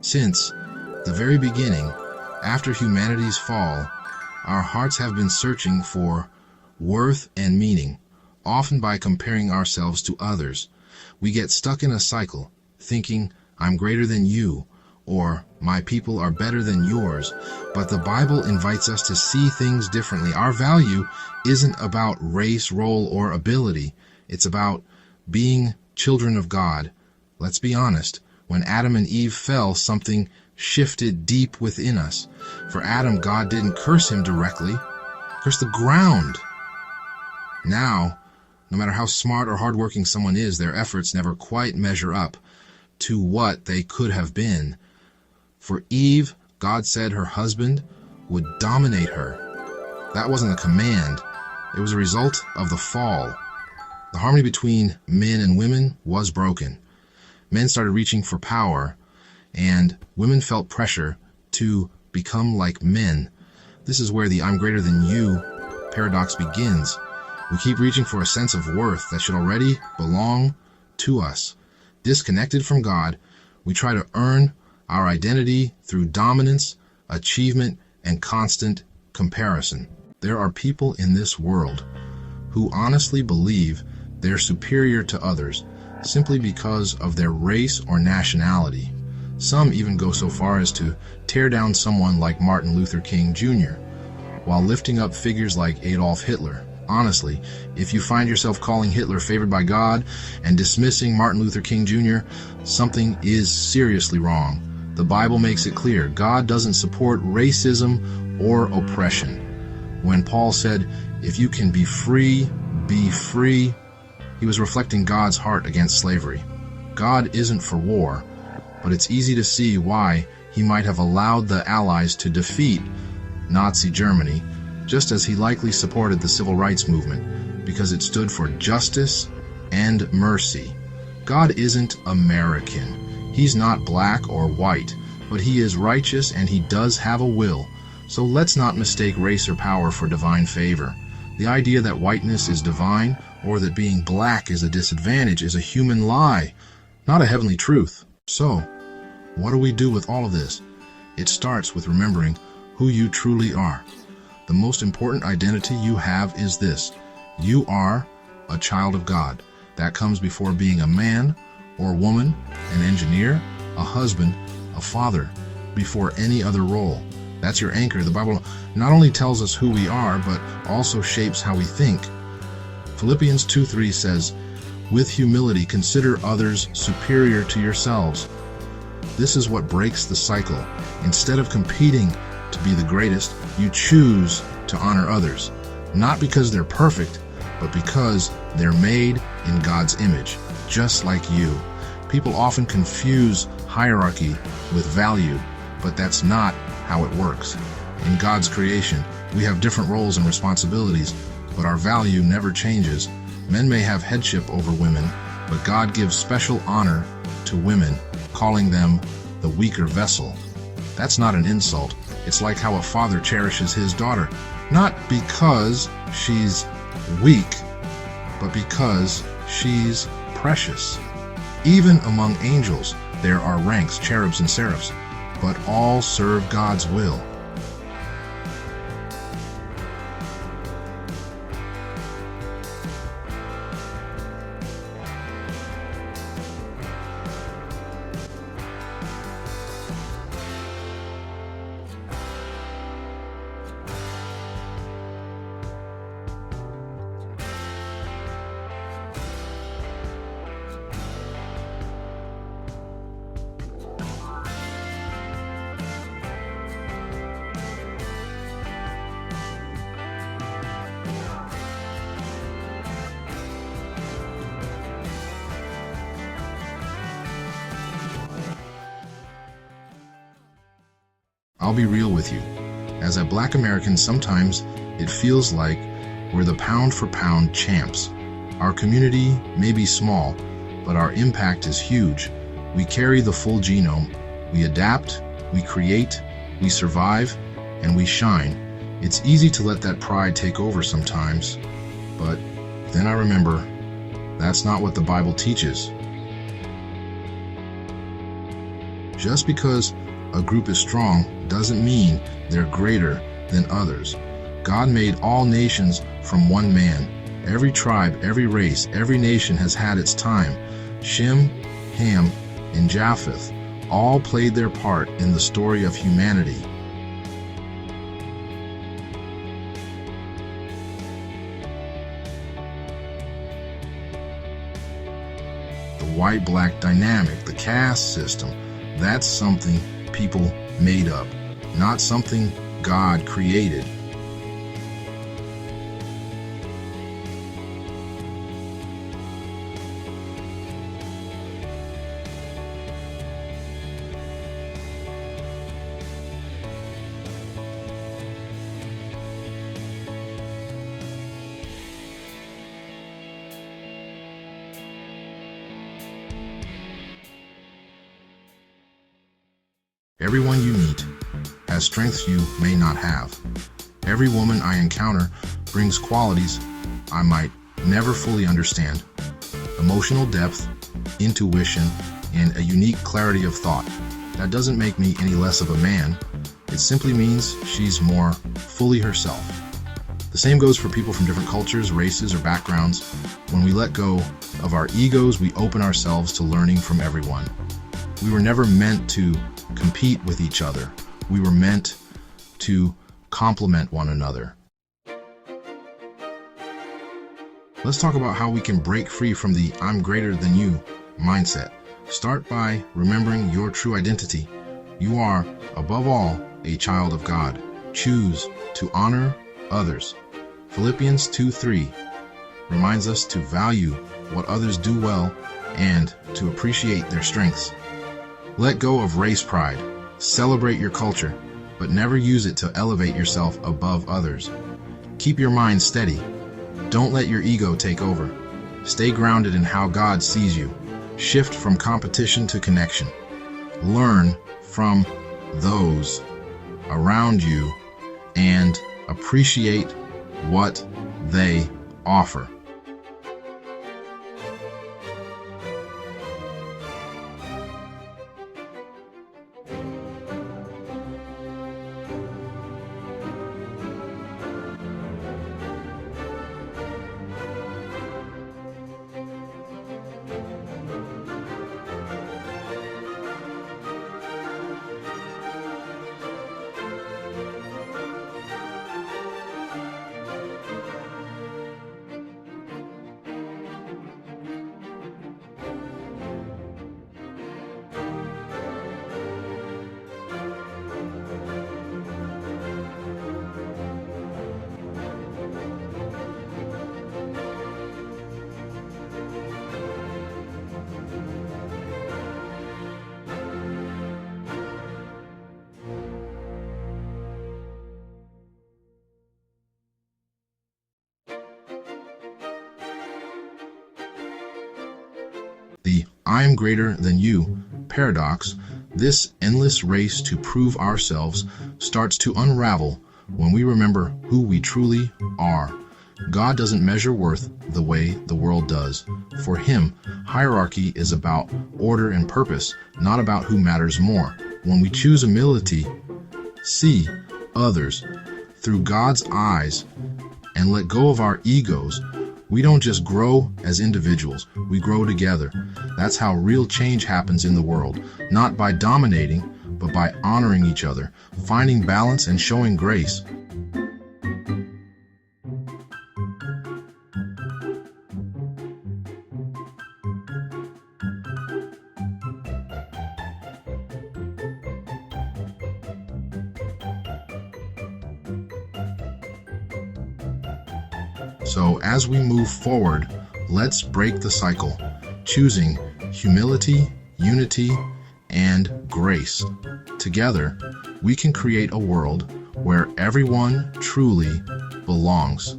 Since the very beginning, after humanity's fall, our hearts have been searching for worth and meaning, often by comparing ourselves to others. We get stuck in a cycle, thinking, I'm greater than you, or my people are better than yours. But the Bible invites us to see things differently. Our value isn't about race, role, or ability. It's about being children of God. Let's be honest. When Adam and Eve fell, something shifted deep within us. For Adam, God didn't curse him directly, curse the ground. Now, no matter how smart or hardworking someone is, their efforts never quite measure up to what they could have been. For Eve, God said her husband would dominate her. That wasn't a command. It was a result of the fall. The harmony between men and women was broken. Men started reaching for power, and women felt pressure to become like men. This is where the I'm greater than you paradox begins. We keep reaching for a sense of worth that should already belong to us. Disconnected from God, we try to earn our identity through dominance, achievement, and constant comparison. There are people in this world who honestly believe they're superior to others simply because of their race or nationality. Some even go so far as to tear down someone like Martin Luther King Jr., while lifting up figures like Adolf Hitler. Honestly, if you find yourself calling Hitler favored by God and dismissing Martin Luther King Jr., something is seriously wrong. The Bible makes it clear God doesn't support racism or oppression. When Paul said, if you can be free, he was reflecting God's heart against slavery. God isn't for war, but it's easy to see why he might have allowed the Allies to defeat Nazi Germany, just as he likely supported the civil rights movement, because it stood for justice and mercy. God isn't American. He's not black or white, but he is righteous and he does have a will. So let's not mistake race or power for divine favor. The idea that whiteness is divine or that being black is a disadvantage is a human lie, not a heavenly truth. So, what do we do with all of this? It starts with remembering who you truly are. The most important identity you have is this: you are a child of God. That comes before being a man or woman, an engineer, a husband, a father, before any other role. That's your anchor. The Bible not only tells us who we are, but also shapes how we think. Philippians 2:3 says, with humility consider others superior to yourselves. This is what breaks the cycle. Instead of competing to be the greatest, you choose to honor others, not because they're perfect, but because they're made in God's image, just like you. People often confuse hierarchy with value, but that's not how it works. In God's creation, we have different roles and responsibilities, but our value never changes. Men may have headship over women, but God gives special honor to women, calling them the weaker vessel. That's not an insult. It's like how a father cherishes his daughter, not because she's weak, but because she's precious. Even among angels, there are ranks, cherubs and seraphs, but all serve God's will. I'll be real with you. As a black American, sometimes it feels like we're the pound for pound champs. Our community may be small, but our impact is huge. We carry the full genome. We adapt, we create, we survive, and we shine. It's easy to let that pride take over sometimes, but then I remember that's not what the Bible teaches. Just because a group is strong doesn't mean they're greater than others. God made all nations from one man. Every tribe, every race, every nation has had its time. Shem, Ham, and Japheth all played their part in the story of humanity. The white-black dynamic, the caste system, that's something people made up, not something God created. Everyone you meet has strengths you may not have. Every woman I encounter brings qualities I might never fully understand. Emotional depth, intuition, and a unique clarity of thought. That doesn't make me any less of a man. It simply means she's more fully herself. The same goes for people from different cultures, races, or backgrounds. When we let go of our egos, we open ourselves to learning from everyone. We were never meant to compete with each other. We were meant to complement one another. Let's talk about how we can break free from the "I'm greater than you" mindset. Start by remembering your true identity. You are, above all, a child of God. Choose to honor others. Philippians 2:3 reminds us to value what others do well and to appreciate their strengths. Let go of race pride. Celebrate your culture, but never use it to elevate yourself above others. Keep your mind steady. Don't let your ego take over. Stay grounded in how God sees you. Shift from competition to connection. Learn from those around you and appreciate what they offer. The "I'm greater than you" paradox, this endless race to prove ourselves, starts to unravel when we remember who we truly are. God doesn't measure worth the way the world does. For him, hierarchy is about order and purpose, not about who matters more. When we choose humility, see others through God's eyes, and let go of our egos, we don't just grow as individuals, we grow together. That's how real change happens in the world, not by dominating, but by honoring each other, finding balance and showing grace. So as we move forward, let's break the cycle, choosing humility, unity, and grace. Together, we can create a world where everyone truly belongs.